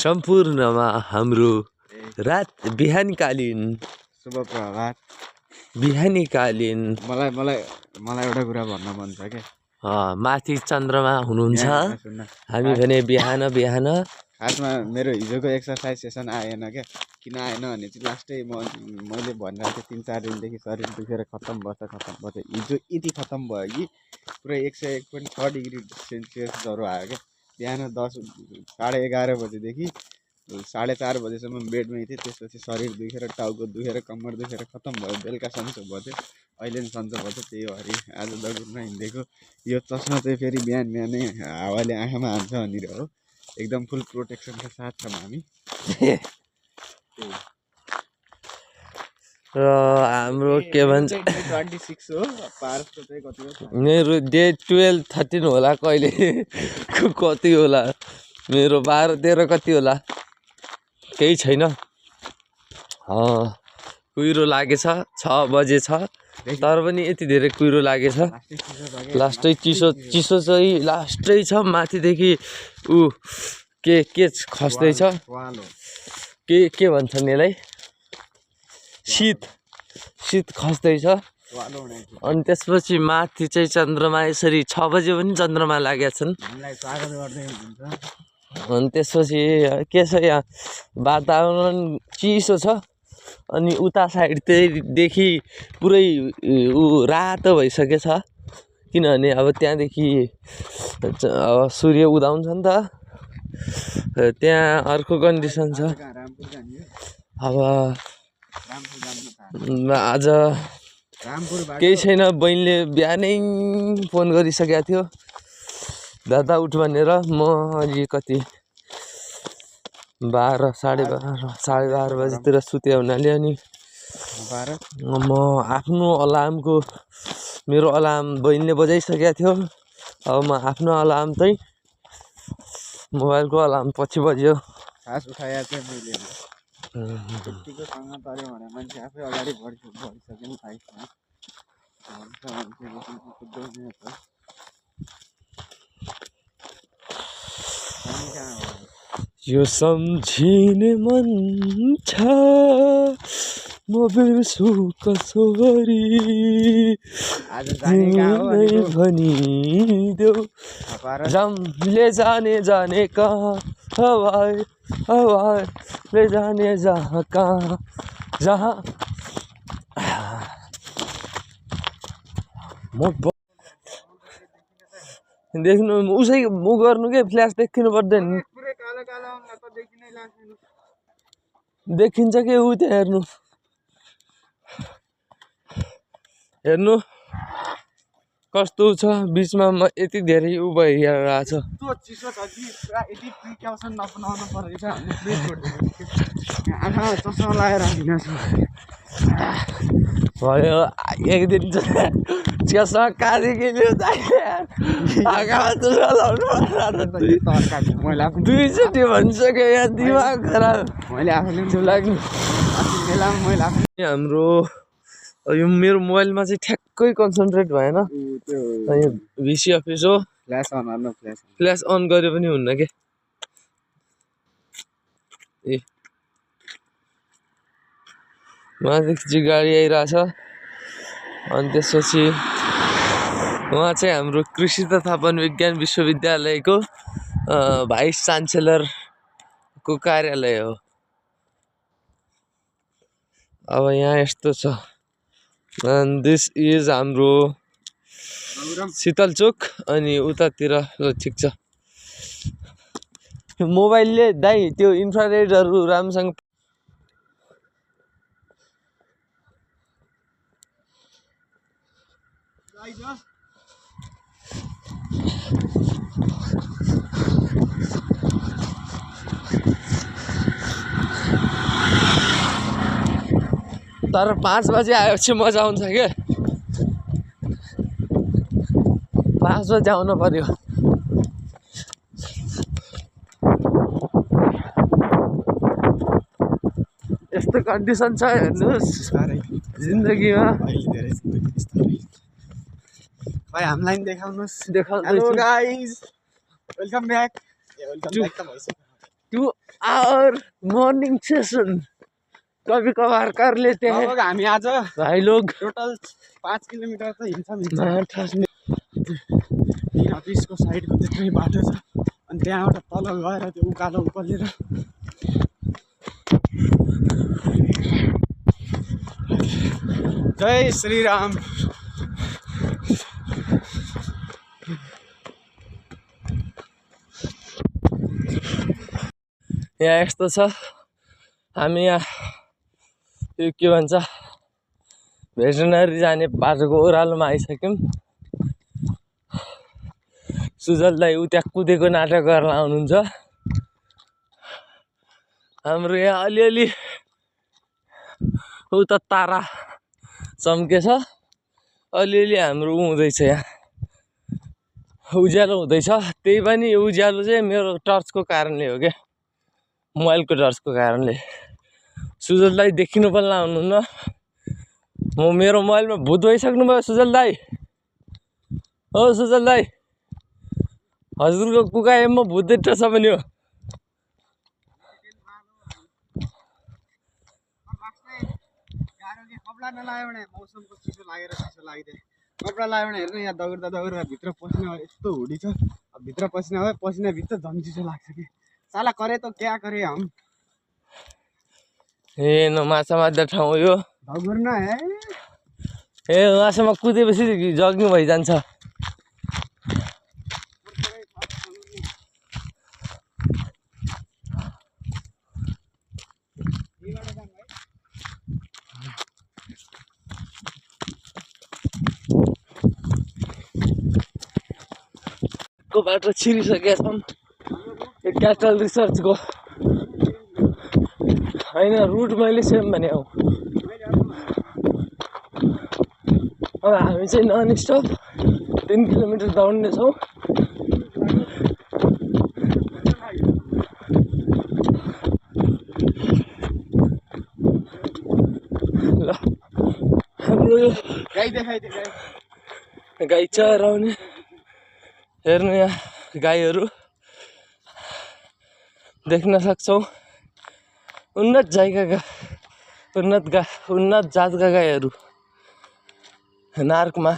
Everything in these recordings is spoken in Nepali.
सम्पूर्णमा हाम्रो रात बिहानीकालीन शुभ प्रभात। बिहानीकालीन मलाई एउटा कुरा भन्न मन छ के। माथि चन्द्रमा हुनुहुन्छ, हामी भने बिहान बिहान। खासमा मेरो हिजोको एक्सर्साइज सेसन आएन क्या। किन आएन भने चाहिँ लास्टै मैले भनिरहेको थिएँ 3-4 दिनदेखि शरीर दुखेर खत्तम भन्छ। हिजो यति खत्तम भयो कि पुरै 101.6 डिग्री सेल्सियस ज्वरो आयो क्या। बिहान 11:30 बजेदेखि 4:30 बजेसम्म बेडमै थिएँ। त्यसपछि शरीर दुखेर, टाउको दुखेर, कम्मर दुखेर खत्तम भयो। बेलुका सन्चो भयो, अहिले पनि सन्चो भयो। त्यही भरि आज दगुर्न हिँडेको। यो चस्मा चाहिँ फेरि बिहान बिहानै हावाले आँखामा हान्छ भनेर हो। एकदम फुल प्रोटेक्सनको साथ छौँ हामी। र हाम्रो के भन्छ 26 हो, पारसको चाहिँ कति हो? मेरो डे 12-13 होला, कहिले कति होला, मेरो 12-13 कति होला, केही छैन। कुहिरो लागेछ, 6 बजे छ, तर पनि यति धेरै कुहिरो लागेछ। लास्टै चिसो चाहिँ लास्टै छ। माथिदेखि के खस्दैछ, के भन्छन् यसलाई, शीत खस्दैछ। अनि त्यसपछि माथि चाहिँ चन्द्रमा यसरी 6 बजे पनि चन्द्रमा लागेका छन्। अनि त्यसपछि के छ, यहाँ वातावरण चिसो छ। अनि उता साइडदेखि पुरै रातो भइसकेछ, किनभने अब त्यहाँदेखि अब सूर्य उदाउँछ नि त। त्यहाँ अर्को कन्डिसन छ। अब आज केही छैन, बहिनीले बिहानै फोन गरिसकेको थियो दादा उठ भनेर। म अलि कति 12-12:30 बजीतिर सुते हुनाले अनि म आफ्नो अलार्मको, मेरो अलार्म बहिनीले बजाइसकेको थियो। अब म आफ्नो अलार्म चाहिँ मोबाइलको अलार्म पछि बज्यो। खास उठाए चाहिँ मैले त्यतिको सँग पर्यो भने मान्छे आफै अगाडि बढिसक्यो नि लाइफमा। यो सम्झिने मन छ म बिर्सु कसरी भनिदेऊ, जामले जाने कहाँ, हवाले जाने जहाँ कहाँ, जहाँ देख्नु उसै म गर्नु के, फ्ल्यास देखिनु पर्दैन, देखिन्छ के ऊ त्यहाँ हेर्नु कस्तो छ। बिचमा यति धेरै ऊ भइरहेको छ। चिसो छ कि पुरा यति प्रिकसन अपनाउनु पर्छ। आँखामा चस्मा लगाएर भयो एक दिन चस्मा काँदिकिल्यो आँखामा चस्मा लाउनु 2 चोटि भनिसक्यो। यहाँ दिमाग खराब मैले आफूले लाग्नु। हाम्रो यो मेरो मोबाइलमा चाहिँ ठ्याक्कै कन्सन्ट्रेट भएन। भिसी अफिस हो, फ्ल्यास अन गरे पनि हुन्न के। उहाँदेखि चाहिँ गाडी आइरहेछ। अनि त्यसपछि उहाँ चाहिँ हाम्रो कृषि तथा वन विज्ञान विश्वविद्यालयको भाइस चान्सेलरको कार्यालय हो। अब यहाँ यस्तो छ। दिस इज हाम्रो शीतलचोक। अनि उतातिर ठिक छ। मोबाइलले दाइ त्यो इन्फ्रारेडहरू राम्रोसँग तर 5 बजे आएपछि मजा आउँछ क्या। 5 बजे आउनु पर्यो। यस्तो कन्डिसन छ हेर्नुहोस् जिन्दगीमा। भाइ हामीलाई देखाउनुहोस्। देखाउँदैछु। Hello guys, welcome back. 2 hour morning session कभी कभार कर लेते हैं लगभग हामी आज भाई लोग। टोटल 5 किलोमिटर त हिँड्छौँ को साइडको त्यत्रै बाटो छ अनि त्यहाँबाट तल गएर त्यो उकालो उकालेर जय श्रीराम। यहाँ यस्तो छ हामी यहाँ यो के भन्छ भेटनरी जाने बाटोको ओह्रालोमा आइसक्यौँ। सुजल दाइ उ त्यहाँ कुदेको नाटक गरेर आउनुहुन्छ। हाम्रो यहाँ अलिअलि उता तारा चम्केछ, अलिअलि हाम्रो हुँदैछ, यहाँ उज्यालो हुँदैछ। त्यही पनि उज्यालो चाहिँ मेरो टर्चको कारणले हो क्या, मोबाइलको टर्चको कारणले। सुजल दाइ देखिनु पनि लाउनुहुन्न। मेरो मोबाइलमा भूत भइसक्नु भयो सुजल दाइ। हो सुजल दाइ, हजुरको कुका एममा भूत देख्छ भने हो। कपडा नलायो भने मौसमको चिसो लागेर चिसो लाग्दै, कपडा लायो भने हेर्नु यहाँ दगुर्दा दगुर्दा भित्र पसिना यस्तो हुडी छ। अब भित्र पसिना भयो, पसिना भित्र झन् चिसो लाग्छ कि साला करे त क्या करे हम। ए न माछा मार्दा ठाउँ यो दगुर्न है। ए माछामा कुदेपछि जग्नु भइजान्छ। को बाटो छिरिसकेका छौँ क्याटल रिसर्चको। होइन रुट मैले सेम भने हौ। अब हामी चाहिँ नन स्टप 3 किलोमिटर दौड्नेछौँ। ल हाम्रो यो गाई चराउने हेर्नु, यहाँ गाईहरू देख्न सक्छौँ। उन्नत जातका गाईहरू नार्कमा।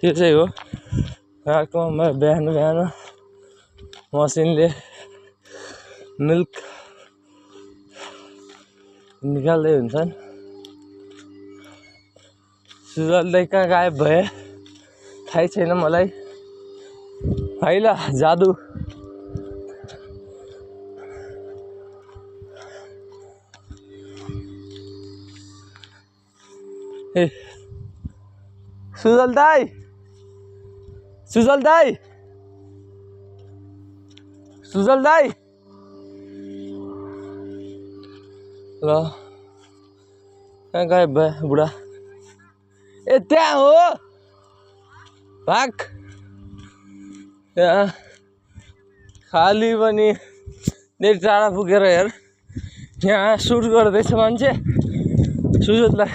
यो चाहिँ हो नार्कमा बिहान बिहान मसिनले मिल्क निकाल्दै हुन्छन्। सुजल दाइ कहाँ गायब भए थाहै छैन मलाई। हैला जादु। ए सुजल दाइ, सुजल दाइ, सुजल दाइ। ल कहाँ गायब भए बुढा। ए त्यहाँ हो, भाग। यहाँ खाली पनि धेरै टाढा पुगेर हेर, यहाँ सुट गर्दैछ मान्छे। सुजललाई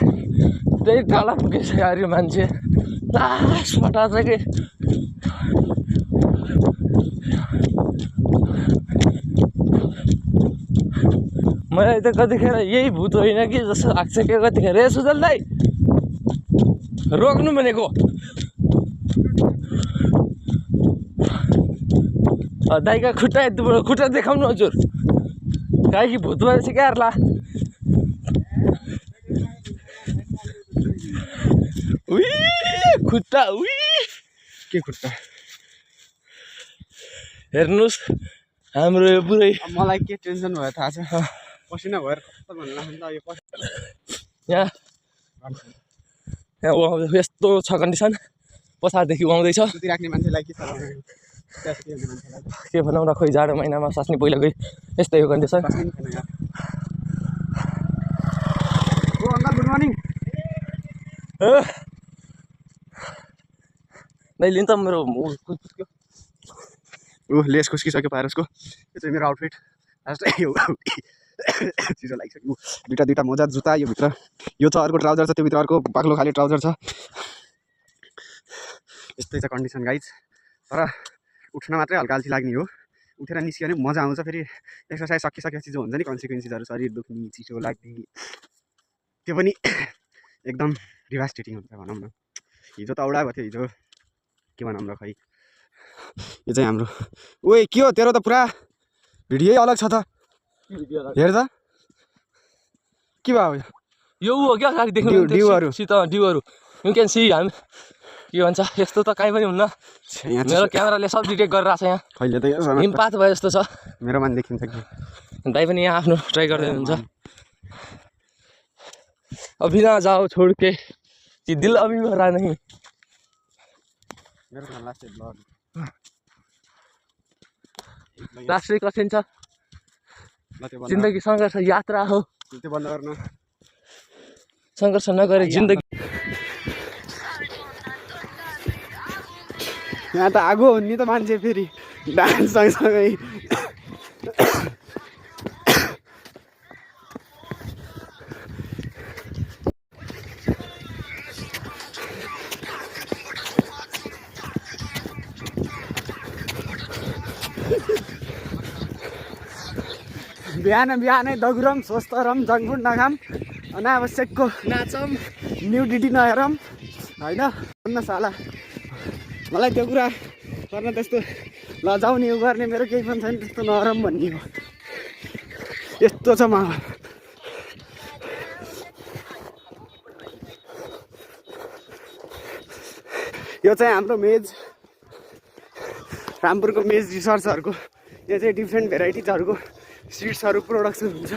धेरै टाढा पुगेछ यार यो मान्छे, लास फटाछ कि। मलाई त कतिखेर यही भूत होइन कि जस्तो लाग्छ कि कतिखेर। ए सुजल दाइ रोक्नु भनेको। दाइका खुट्टा यतिबाट खुट्टा देखाउनु हजुर। गाई कि भूत भएछ क्या ला। उही खुट्टा, उही के खुट्टा हेर्नुहोस् हाम्रो यो पुरै। मलाई के टेन्सन भयो थाहा छ, पसिना भएर खत्तम हुन लाग्छ नि त यो। यहाँ यस्तो छ कन्डिसन, पछाडिदेखि आउँदैछ। राख्ने मान्छेलाई के छ के भनौँ र, खोइ जाडो महिनामा सास्ने पहिला गई यस्तै हो कन्डिसन। Good morning. दाइ लिनु त मेरो लेस खुस्किसक्यो पारसको। यो चाहिँ मेरो आउटफिट चिसो लागिसक्यो। दुईवटा मोजा जुत्ता यो भित्र, यो छ अर्को ट्राउजर छ, त्यो भित्र अर्को बाक्लो खाले ट्राउजर छ। यस्तै छ कन्डिसन गाइज। तर उठ्न मात्रै हल्का अल्छी लाग्ने हो उठेर निस्क्यो भने मजा आउँछ फेरि एक्सर्साइज सकिसकेपछि जो हुन्छ नि कन्सिक्वेन्सेसहरू शरीर दुख्ने चिसो लाग्ने त्यो पनि एकदम डिभास्टेटिङ हुन्छ भनौँ न हिजो त औडा भएको थियो हिजो के भनौँ र खै यो चाहिँ हाम्रो ओए के हो तेरो त पुरा भिडियो अलग छ त हेर त के भयो यो हो क्या अगाडि देख्नु ड्युहरू ड्युहरू यु क्यान सी हामी के भन्छ यस्तो त काहीँ पनि हुन्न मेरो क्यामेराले सब डिटेक्ट गरिरहेको छ यहाँ खैले त हिमपात भयो जस्तो छ मेरोमा पनि देखिन्छ कि दाइ पनि यहाँ आफ्नो ट्राई गर्दै हुनुहुन्छ अभी ना जाओ छोड के कि दिल अभी भरा नहीं मेरो लास्ट ब्लग राष्ट्रिय कठिन छ जिन्दगी सङ्घर्ष यात्रा हो त्यो बन्द गर्न सङ्घर्ष नगरे जिन्दगी यहाँ त आगो हो नि त मान्छे फेरि डान्स सँगसँगै बिहान बिहानै दगुरम स्वस्थ रहम जङ्क फुड नखाम अनावश्यकको नाचम न्युडिटी नहेरौँ होइन भन्न साला मलाई त्यो कुरा गर्न त्यस्तो लजाउने यो गर्ने मेरो केही पनि छैन त्यस्तो नरम भन्ने हो यस्तो छ माहौल यो चाहिँ हाम्रो मेज रामपुरको मेज रिसर्चहरूको यो चाहिँ डिफ्रेन्ट भेराइटिजहरूको सिड्सहरू प्रोडक्सन हुन्छ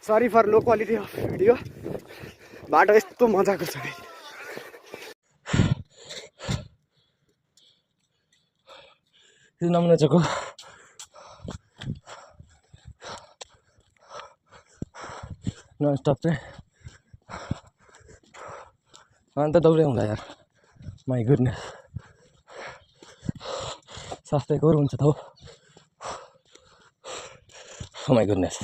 sorry for low quality of video बाटो यस्तो मजाको छ त्यो नमुना चको नन स्टप चाहिँ अन्त दौडै हुँदा यार माई गुडनेस स्वास्थ्यको हुन्छ त हो माई गुडनेस